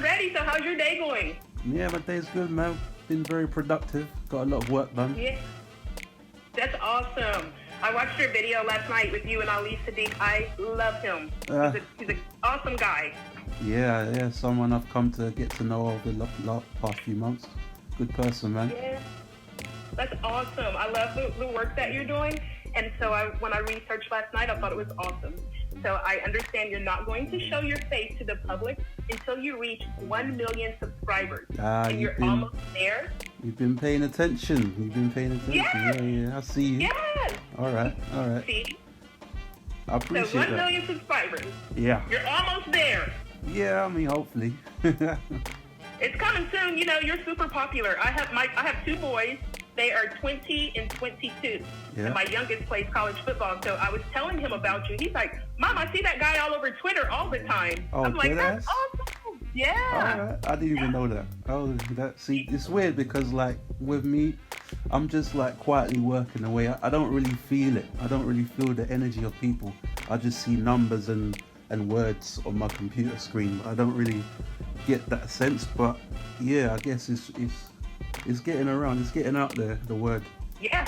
ready. So how's your day going? Yeah, my day's good, man. Been very productive. Got a lot of work done. Yeah. That's awesome. I watched your video last night with you and Ali Sadiq. I love him. He's an awesome guy. Yeah. Someone I've come to get to know over the past few months. Good person, man. Yeah. That's awesome. I love the work that you're doing. And so when I researched last night, I thought it was awesome. So I understand you're not going to show your face to the public until you reach 1 million subscribers. And you're almost there. You've been paying attention. Yes. Yeah, I see you. Yes. All right. See? I appreciate so 1 that. million subscribers. Yeah. You're almost there. Yeah, I mean, hopefully. It's coming soon. You know, you're super popular. I have 2 boys. They are 20 and 22. Yeah. And my youngest plays college football. So I was telling him about you. He's like, Mom, I see that guy all over Twitter all the time. Oh, I'm like, that's awesome. Yeah. All right. I didn't even know that. Oh, see, it's weird because, like, with me, I'm just, like, quietly working away. I don't really feel it. I don't really feel the energy of people. I just see numbers and words on my computer screen. I don't really get that sense. But, yeah, I guess it's getting around. It's getting out there, the word. Yeah,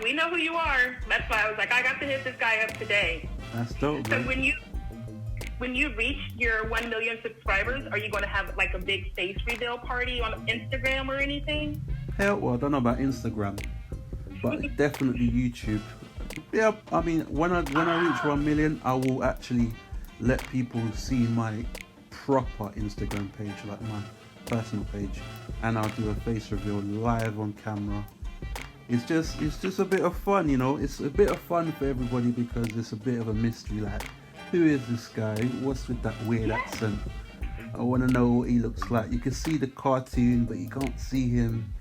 we know who you are. That's why I was like, I got to hit this guy up today. That's dope, So man. when you reach your 1 million subscribers, are you going to have like a big face reveal party on Instagram or anything? Hell, well, I don't know about Instagram, but definitely YouTube. Yeah, I mean, when I reach 1 million, I will actually let people see my proper Instagram page, like my personal page, and I'll do a face reveal live on camera. It's just a bit of fun, you know. It's a bit of fun for everybody because it's a bit of a mystery. Like, who is this guy? What's with that weird accent? I want to know what he looks like. You can see the cartoon, but you can't see him.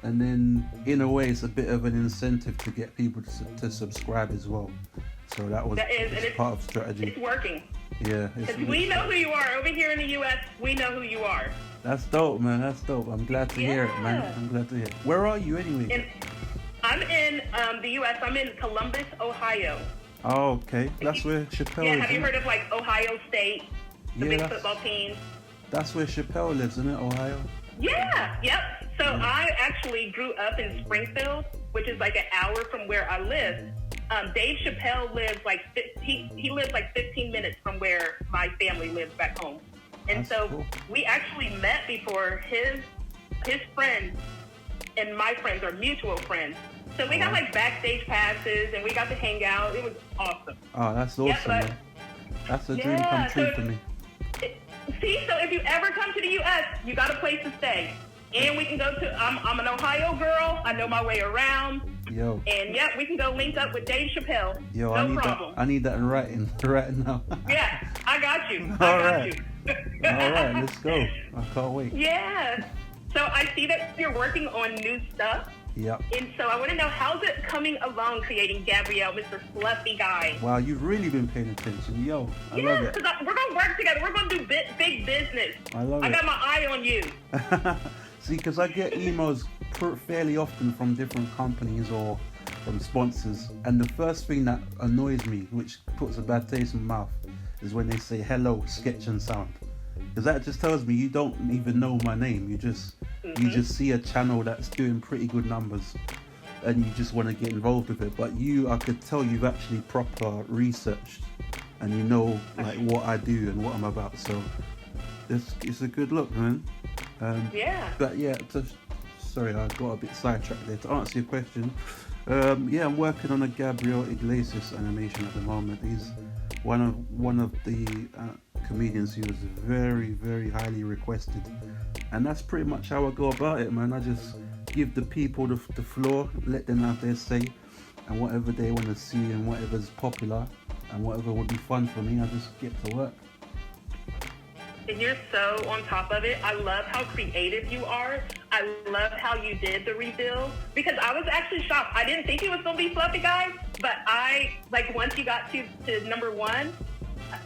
And then, in a way, it's a bit of an incentive to get people to subscribe as well. So that was part of strategy. It's working. Yeah. Because we know who you are. Over here in the U.S., we know who you are. That's dope, man. That's dope. I'm glad to hear it, man. I'm glad to hear it. Where are you anyway? I'm in the U.S. I'm in Columbus, Ohio. Oh, okay. That's where Chappelle is. Yeah, have you heard of like Ohio State, the big football team? That's where Chappelle lives, isn't it, Ohio? Yeah, yep. So I actually grew up in Springfield, which is like an hour from where I live. Dave Chappelle lives like he lives like 15 minutes from where my family lives back home. And That's so cool. We actually met before. His friends and my friends are mutual friends. So we got like backstage passes and we got to hang out. It was awesome. Oh, that's awesome, man. That's a dream come true for me. See, so if you ever come to the U.S., you got a place to stay. And we can go to, I'm an Ohio girl. I know my way around. Yo. And we can go link up with Dave Chappelle. Yo, no problem. I need that in writing right now. Yeah, I got you. All right, let's go. I can't wait. Yeah. So I see that you're working on new stuff. Yep. And so I want to know, how's it coming along creating Gabrielle, Mr. Fluffy Guy? Wow, you've really been paying attention. Yo, I love it. Because we're going to work together. We're going to do big business. I love it. I got my eye on you. See, because I get emails fairly often from different companies or from sponsors. And the first thing that annoys me, which puts a bad taste in my mouth, is when they say, hello, sketch and sound. Because that just tells me you don't even know my name. You just see a channel that's doing pretty good numbers and you just want to get involved with it. But I could tell you've actually proper researched and you know like what I do and what I'm about. So it's a good look, man. But yeah, sorry, I got a bit sidetracked there. To answer your question, I'm working on a Gabriel Iglesias animation at the moment. He's one of the comedians who was very, very highly requested, and that's pretty much how I go about it, man. I just give the people the floor, let them have their say, and whatever they want to see and whatever's popular and whatever would be fun for me, I just get to work. And you're so on top of it. I love how creative you are. I love how you did the reveal, because I was actually shocked. I didn't think he was going to be Fluffy Guy, but once you got to number 1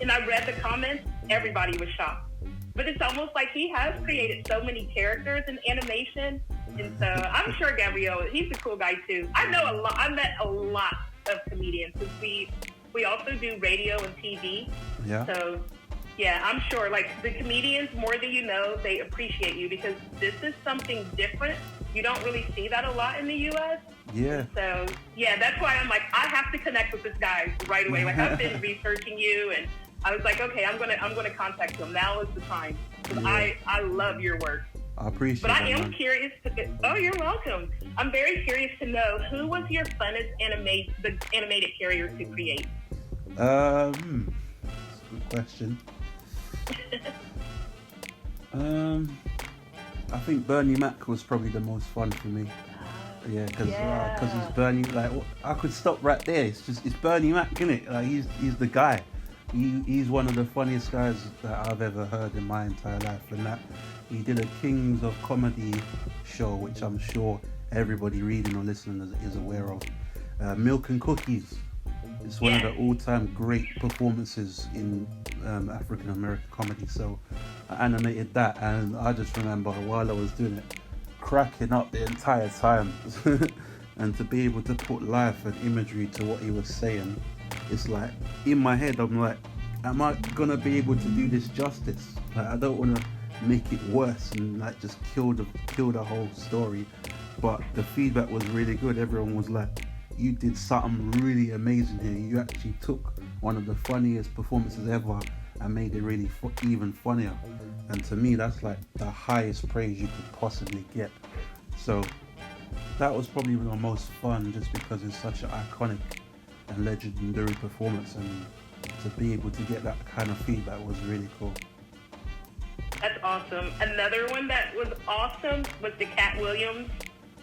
and I read the comments, everybody was shocked. But it's almost like he has created so many characters in animation. And so I'm sure Gabrielle, he's a cool guy too. I met a lot of comedians because we also do radio and TV. Yeah. So Yeah, I'm sure. Like, the comedians, more than you know, they appreciate you because this is something different. You don't really see that a lot in the U.S. Yeah. So, yeah, that's why I'm like, I have to connect with this guy right away. Like, I've been researching you, and I was like, okay, I'm gonna contact him. Now is the time. Because I love your work. I appreciate it. But I am man. curious oh, you're welcome. I'm very curious to know, who was your funnest animated character to create? That's a good question. I think Bernie Mac was probably the most fun for me. Yeah, because he's Bernie. Like, I could stop right there. It's Bernie Mac, isn't it? Like, he's the guy. He's one of the funniest guys that I've ever heard in my entire life. And that he did a Kings of Comedy show, which I'm sure everybody reading or listening is aware of. Milk and Cookies. It's one of the all-time great performances in African American comedy. So I animated that, and I just remember while I was doing it, cracking up the entire time. And to be able to put life and imagery to what he was saying, it's like, in my head I'm like, am I gonna be able to do this justice? Like, I don't want to make it worse and like just kill the whole story. But the feedback was really good. Everyone was like, you did something really amazing here. You actually took one of the funniest performances ever and made it really even funnier. And to me, that's like the highest praise you could possibly get. So that was probably the most fun, just because it's such an iconic and legendary performance, and to be able to get that kind of feedback was really cool. That's awesome. Another one that was awesome was the Cat Williams.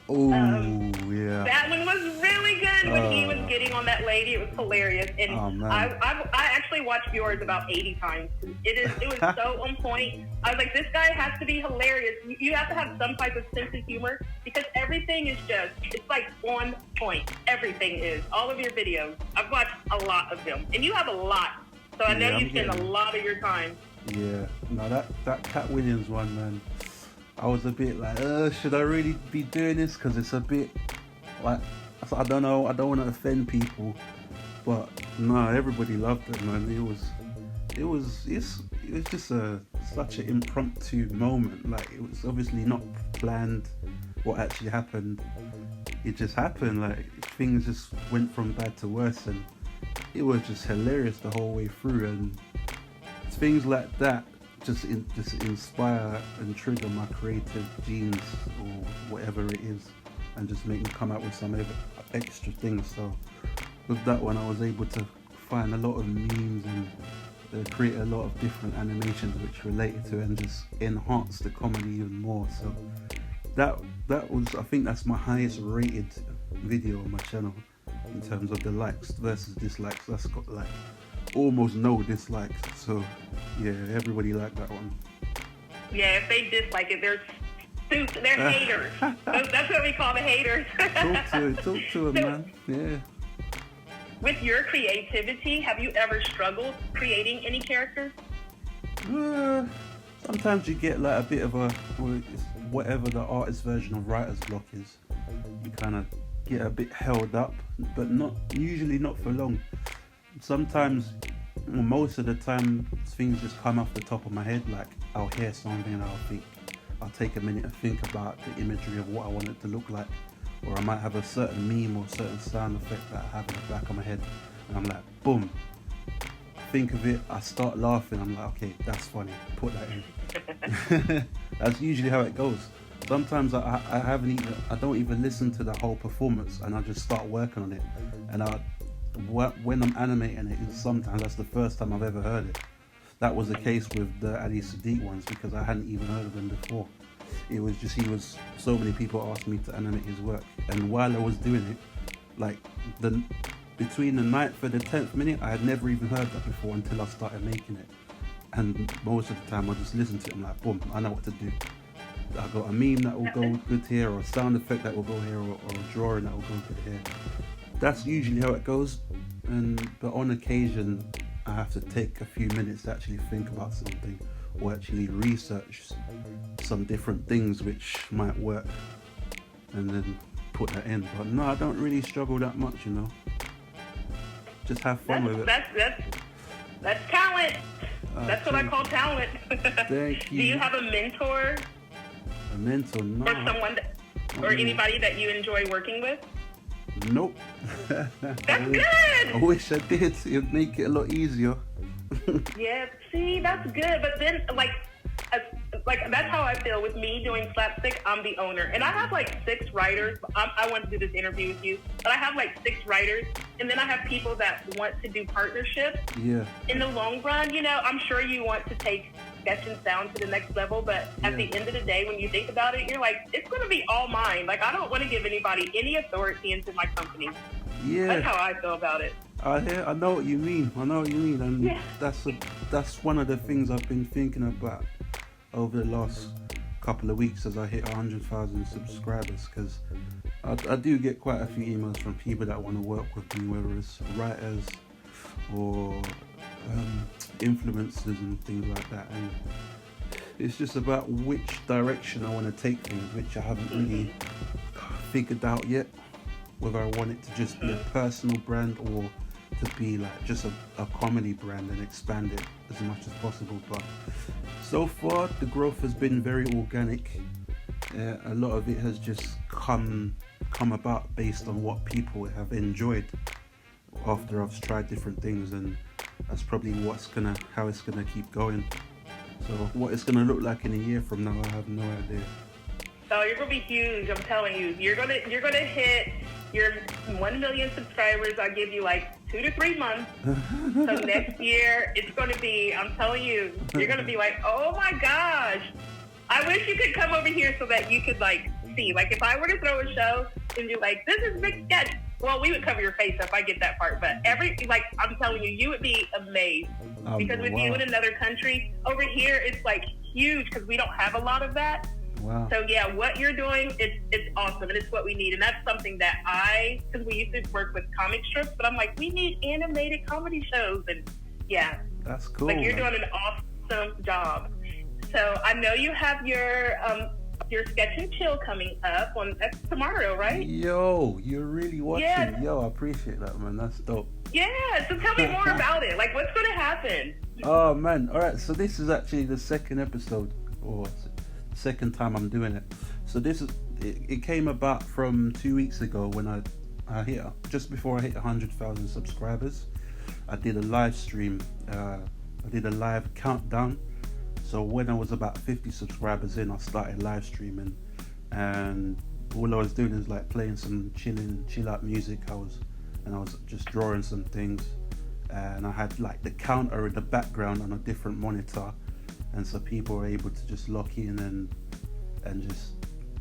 Oh, yeah. That one was really good when he was getting on that lady. It was hilarious. And I actually watched yours about 80 times. It was so on point. I was like, this guy has to be hilarious. You have to have some type of sense of humor, because everything is it's like on point. Everything is. All of your videos. I've watched a lot of them. And you have a lot. So I know you spend a lot of your time. Yeah. No, that Cat Williams one, man. I was a bit like, should I really be doing this? Because it's a bit like, I don't know, I don't want to offend people, but no, everybody loved it, man. It was just such an impromptu moment. Like, it was obviously not planned what actually happened. It just happened. Like, things just went from bad to worse, and it was just hilarious the whole way through. And things like that just inspire and trigger my creative genes or whatever it is, and just make me come out with some extra things. So with that one, I was able to find a lot of memes and create a lot of different animations which related to it and just enhance the comedy even more. So that was, I think that's my highest rated video on my channel in terms of the likes versus dislikes. That's got like almost no dislikes. So yeah, everybody liked that one. Yeah, if they dislike it, they're haters. That's what we call the haters. Talk to them, man. Yeah. With your creativity, have you ever struggled creating any characters? Sometimes you get like a bit of whatever the artist version of writer's block is. You kind of get a bit held up, but usually not for long. Sometimes, well, most of the time, things just come off the top of my head. Like, I'll hear something and I'll take a minute and think about the imagery of what I want it to look like. Or I might have a certain meme or certain sound effect that I have in the back of my head, and I'm like, boom, think of it, I start laughing, I'm like, okay, that's funny, put that in. That's usually how it goes. Sometimes I don't even listen to the whole performance, and I just start working on it. And when I'm animating it, sometimes that's the first time I've ever heard it. That was the case with the Ali Sadiq ones, because I hadn't even heard of them before. It was just, so many people asked me to animate his work, and while I was doing it, like between the 9th and the 10th minute, I had never even heard that before until I started making it. And most of the time I just listen to it, I'm like, boom, I know what to do. I got a meme that will go good here, or a sound effect that will go here, or a drawing that will go good here. That's usually how it goes. But on occasion, I have to take a few minutes to actually think about something, or actually research some different things which might work, and then put that in. But no, I don't really struggle that much, Just have fun with it. That's talent. That's what I call talent. Thank you. Do you have a mentor? A mentor? No. Or someone or anybody that you enjoy working with? Nope. That's good. I wish I did. It'd make it a lot easier. Yeah, see, that's good. But then, like that's how I feel with me doing SlapStik. I'm the owner, and I have like 6 writers. I want to do this interview with you, but I have like 6 writers, and then I have people that want to do partnerships. Yeah. In the long run, I'm sure you want to take Sketch and Sound to the next level, but at the end of the day, when you think about it, you're like, it's going to be all mine. Like, I don't want to give anybody any authority into my company. Yeah. That's how I feel about it. I know what you mean. And that's one of the things I've been thinking about over the last couple of weeks as I hit 100,000 subscribers, because I do get quite a few emails from people that want to work with me, whether it's writers or influencers and things like that, and it's just about which direction I want to take things, which I haven't really figured out yet, whether I want it to just be a personal brand or to be like just a comedy brand and expand it as much as possible. But so far the growth has been very organic. A lot of it has just come about based on what people have enjoyed after I've tried different things, and that's probably how it's gonna keep going. So what it's gonna look like in a year from now, I have no idea. Oh, you're gonna be huge. I'm telling you, you're gonna hit your 1 million subscribers. I'll give you like 2 to 3 months. So next year, it's gonna be. I'm telling you, you're gonna be like, oh my gosh. I wish you could come over here so that you could like see. Like if I were to throw a show and you're like, this is Big Sketch. Well, we would cover your face up. I get that part, but I'm telling you, you would be amazed because with you in another country, over here it's like huge because we don't have a lot of that. Wow. So yeah, what you're doing, it's awesome, and it's what we need, and that's something that because we used to work with comic strips, but I'm like, we need animated comedy shows, and yeah, that's cool. Like you're doing an awesome job. So I know you have your Sketch and Chill coming up that's tomorrow, right? Yo, you're really watching. Yeah. Yo, I appreciate that, man. That's dope. Yeah, so tell me more about it. Like, what's going to happen? Oh, man. All right, so this is actually the second episode, or second time I'm doing it. So it came about from 2 weeks ago when I hit, just before I hit 100,000 subscribers. I did a live stream. I did a live countdown. So when I was about 50 subscribers in, I started live streaming, and all I was doing is like playing some chill out music. I was just drawing some things, and I had like the counter in the background on a different monitor, and so people were able to just lock in and just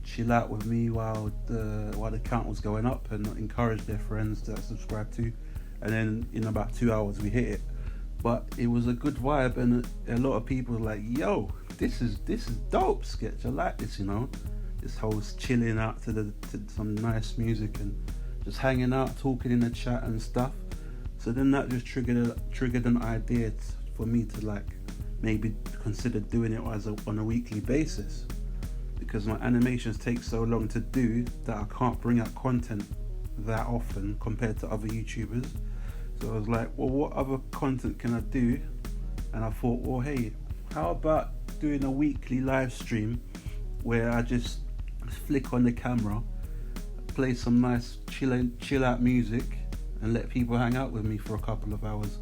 chill out with me while the count was going up, and encourage their friends to subscribe to, and then in about 2 hours we hit it. But it was a good vibe, and a lot of people were like, yo, this is dope, Sketch. I like this, this whole chilling out to some nice music and just hanging out, talking in the chat and stuff. So then that just triggered an idea for me to like maybe consider doing it on a weekly basis, because my animations take so long to do that I can't bring out content that often compared to other YouTubers. So I was like, well, what other content can I do? And I thought, well, hey, how about doing a weekly live stream where I just flick on the camera, play some nice chill out music, and let people hang out with me for a couple of hours.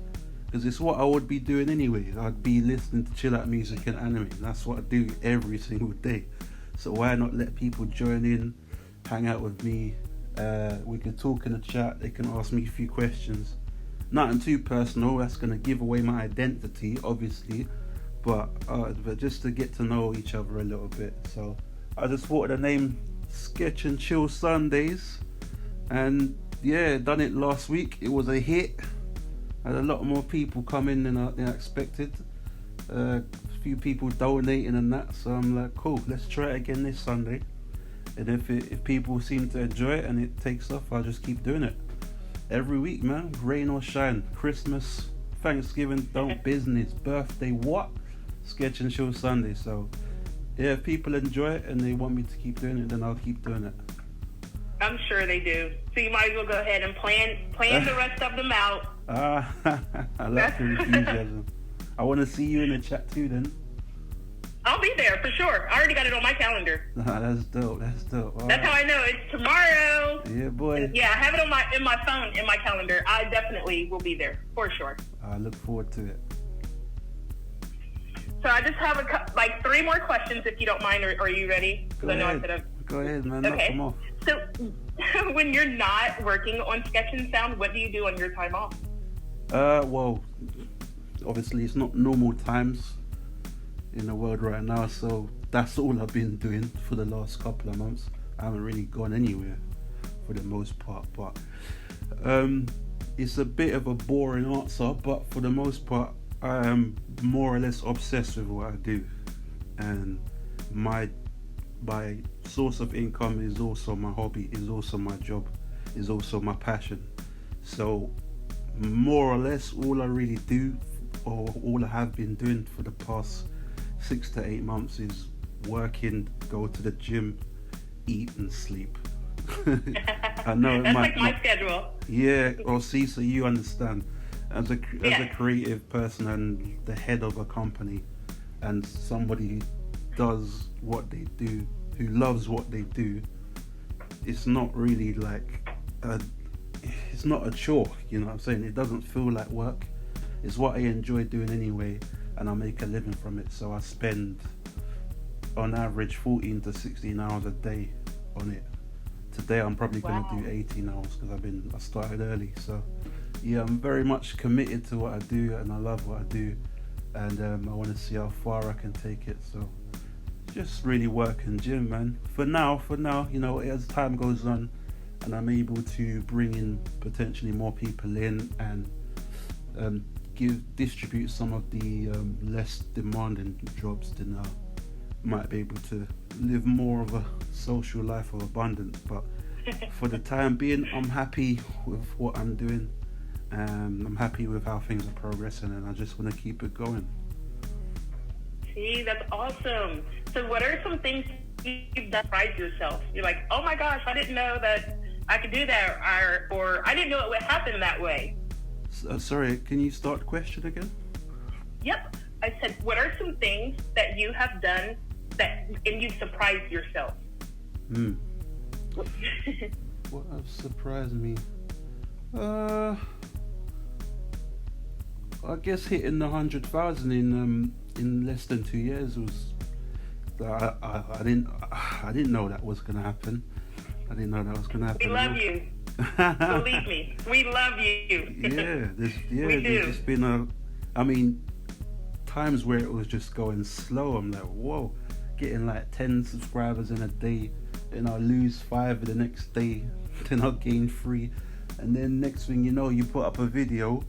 Because it's what I would be doing anyway. I'd be listening to chill out music and anime. That's what I do every single day. So why not let people join in, hang out with me? We can talk in the chat. They can ask me a few questions. Nothing too personal, that's going to give away my identity, obviously, but just to get to know each other a little bit. So I just thought of the name Sketch and Chill Sundays, and yeah, done it last week. It was a hit. Had a lot more people come in than I expected. A few people donating and that, so I'm like, cool, let's try it again this Sunday. And if people seem to enjoy it and it takes off, I'll just keep doing it. Every week, man, rain or shine, Christmas, Thanksgiving, business, birthday, what? Sketch and Chill Sunday. So, yeah, if people enjoy it and they want me to keep doing it, then I'll keep doing it. I'm sure they do. So you might as well go ahead and plan the rest of them out. I like the enthusiasm. I want to see you in the chat too then. I'll be there for sure. I already got it on my calendar. That's dope. All That's right. how I know it's tomorrow. Yeah, boy. Yeah, I have it on my phone, in my calendar. I definitely will be there for sure. I look forward to it. So I just have like 3 more questions, if you don't mind. Are you ready? Go ahead, man. Knock them off. So when you're not working on Sketch and Sound, what do you do on your time off? Well, obviously it's not normal times in the world right now, so that's all I've been doing for the last couple of months. I haven't really gone anywhere for the most part, but it's a bit of a boring answer, but for the most part I am more or less obsessed with what I do, and my source of income is also my hobby, is also my job, is also my passion. So more or less all I really do, or all I have been doing for the past 6 to 8 months, is working, go to the gym, eat and sleep. I know that's like my schedule. Yeah, or see, so you understand. As a creative person and the head of a company, and somebody who does what they do, who loves what they do, it's not really like it's not a chore, you know what I'm saying? It doesn't feel like work. It's what I enjoy doing anyway, and I make a living from it. So I spend on average 14 to 16 hours a day on it. Today I'm probably going to do 18 hours because I started early. So yeah, I'm very much committed to what I do, and I love what I do, and I want to see how far I can take it. So just really work and gym, man. For now, you know, as time goes on and I'm able to bring in potentially more people in and distribute some of the less demanding jobs, then I might be able to live more of a social life of abundance. But for the time being, I'm happy with what I'm doing. I'm happy with how things are progressing, and I just want to keep it going. See, that's awesome. So what are some things you've done to pride yourself? You're like, oh my gosh, I didn't know that I could do that, or I didn't know it would happen that way. Sorry, can you start the question again? Yep. I said, what are some things that you have done and you've surprised yourself? What has surprised me? I guess hitting the 100,000 in less than 2 years was. I didn't know that was gonna happen. I didn't know that was gonna happen. We love you. Believe me, we love you. There's just been times where it was just going slow. I'm like, whoa, getting like 10 subscribers in a day, then I'll lose 5 the next day, then I'll gain 3, and then next thing you know, you put up a video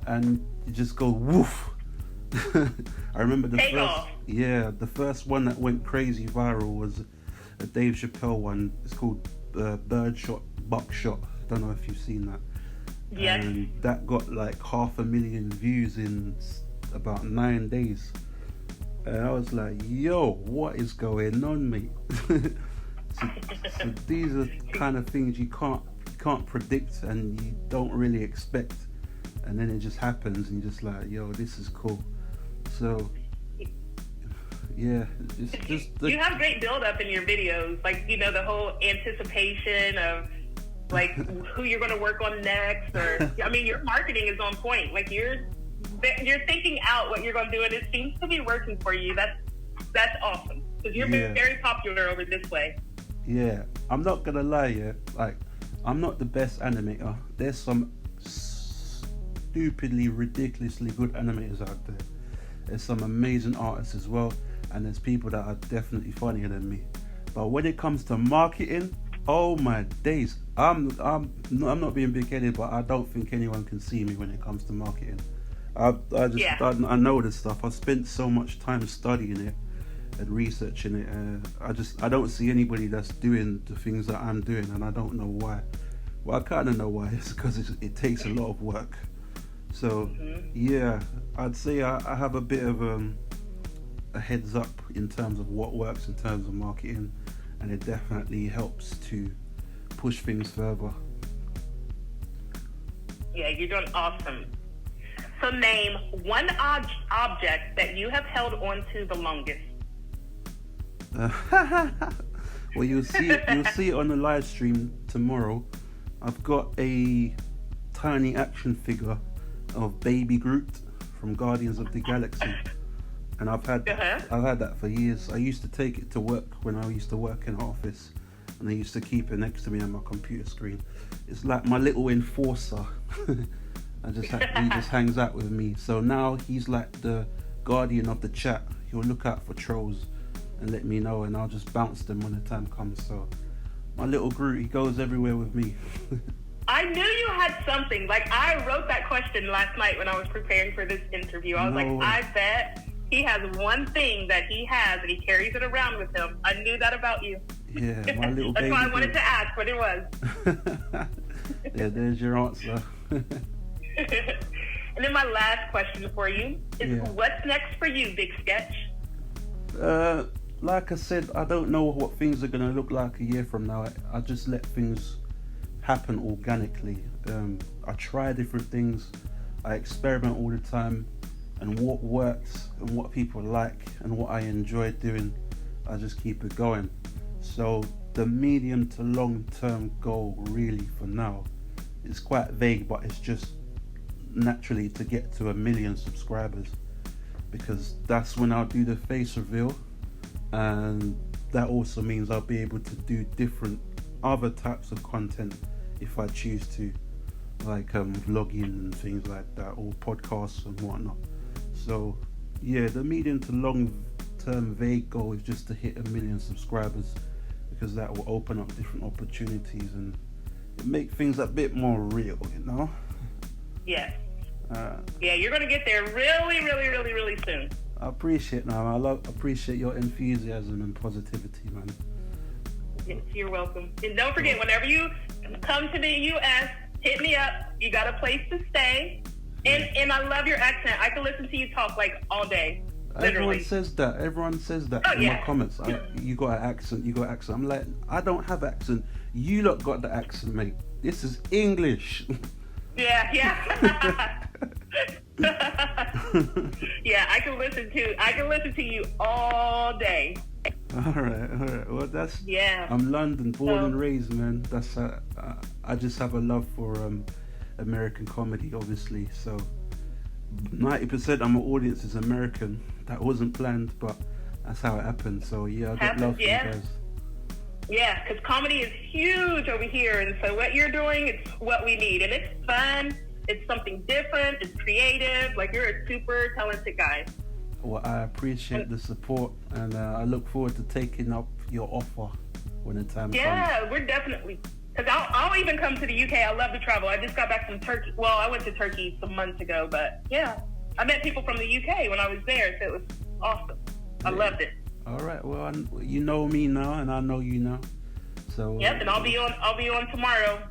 and you just go woof. I remember the first one that went crazy viral was a Dave Chappelle one. It's called Birdshot Buckshot. I don't know if you've seen that. Yes. And that got like 500,000 views in about 9 days. And I was like, yo, what is going on, mate? so these are kind of things you can't predict and you don't really expect. And then it just happens and you're just like, yo, this is cool. So yeah, you have great build up in your videos, like, you know, the whole anticipation of like who you're going to work on next, or I mean, your marketing is on point. Like you're thinking out what you're going to do, and it seems to be working for you. That's awesome, because you're very popular over this way. Yeah, I'm not gonna lie, yeah. Like, I'm not the best animator. There's some stupidly, ridiculously good animators out there. There's some amazing artists as well, and there's people that are definitely funnier than me. But when it comes to marketing, oh my days, I'm not being big-headed, but I don't think anyone can see me when it comes to marketing. I know this stuff. I've spent so much time studying it and researching it. I don't see anybody that's doing the things that I'm doing, and I don't know why. Well, I kind of know why. It's because it takes a lot of work. So yeah, I'd say I have a bit of a heads up in terms of what works in terms of marketing, and it definitely helps to push things further. Yeah, you're doing awesome. So name one object that you have held onto the longest. Well, you'll see it. You'll see it on the live stream tomorrow. I've got a tiny action figure of Baby Groot from Guardians of the Galaxy, and I've had that for years. I used to take it to work when I used to work in an office, and I used to keep it next to me on my computer screen. It's like my little enforcer. He just hangs out with me. So now he's like the guardian of the chat. He'll look out for trolls and let me know, and I'll just bounce them when the time comes. So my little Groot, he goes everywhere with me. I knew you had something. Like, I wrote that question last night when I was preparing for this interview. I was I bet he has one thing that he has and he carries it around with him. I knew that about you. Yeah, my little That's baby why I wanted to ask what it was. Yeah, there's your answer. And then my last question for you is, what's next for you, Big Sketch? Like I said, I don't know what things are going to look like a year from now. I just let things happen organically. I try different things. I experiment all the time, and what works and what people like and what I enjoy doing, I just keep it going. So the medium to long term goal really for now is quite vague, but it's just naturally to get to 1 million subscribers, because that's when I'll do the face reveal, and that also means I'll be able to do different other types of content if I choose to, like vlogging and things like that, or podcasts and whatnot. So yeah, the medium to long term vague goal is just to hit 1 million subscribers, because that will open up different opportunities and make things a bit more real, you know? Yes. Yeah, you're going to get there really, really, really, really soon. I appreciate appreciate your enthusiasm and positivity, man. Yes, you're welcome. And don't forget, whenever you come to the U.S., hit me up. You got a place to stay. And I love your accent. I can listen to you talk like all day. Literally. Everyone says that in my comments. You got an accent. I'm like, I don't have accent. You lot got the accent, mate. This is English. Yeah. Yeah, I can listen to you all day. All right. Well, I'm London, born and raised, man. That's I just have a love for American comedy, obviously. So 90% of my audience is American. That wasn't planned, but that's how it happened. So yeah, I got love for you guys. Yeah, because comedy is huge over here, and so what you're doing, it's what we need, and it's fun. It's something different. It's creative. Like, you're a super talented guy. Well, I appreciate the support, and I look forward to taking up your offer when the time comes. Yeah, we're definitely. Because I'll even come to the UK. I love to travel. I just got back from Turkey. Well, I went to Turkey some months ago, but yeah, I met people from the UK when I was there, so it was awesome. I loved it. All right. Well, you know me now, and I know you now. So. Yep, and I'll be on tomorrow.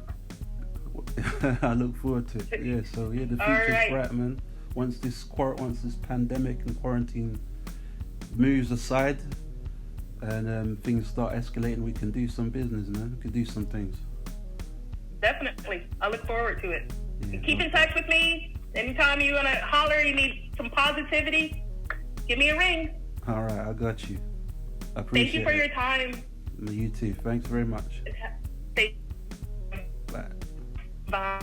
I look forward to it. Yeah. So yeah, the future's bright, man. Once this pandemic and quarantine moves aside, and things start escalating, we can do some business, man. We can do some things. Definitely. I look forward to it. Yeah, keep in touch with me. Anytime you want to holler, you need some positivity, give me a ring. All right, I got you. I appreciate it. Thank you for your time. You too. Thanks very much. Bye.